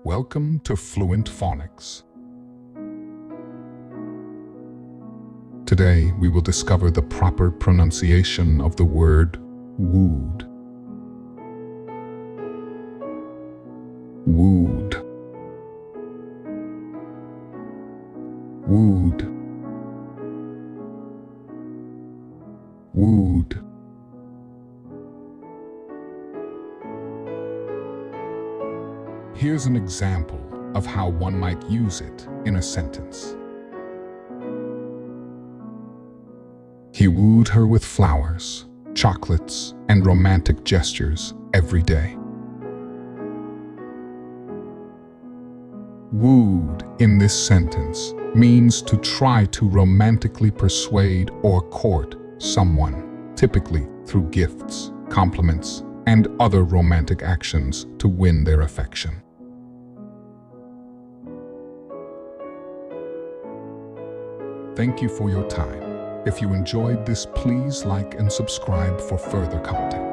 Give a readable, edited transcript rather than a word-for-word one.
Welcome to Fluent Phonics. Today, we will discover the proper pronunciation of the word wooed. Wooed. Wooed. Wooed. Here's an example of how one might use it in a sentence. He wooed her with flowers, chocolates, and romantic gestures every day. Wooed in this sentence means to try to romantically persuade or court someone, typically through gifts, compliments, and other romantic actions to win their affection. Thank you for your time. If you enjoyed this, please like and subscribe for further content.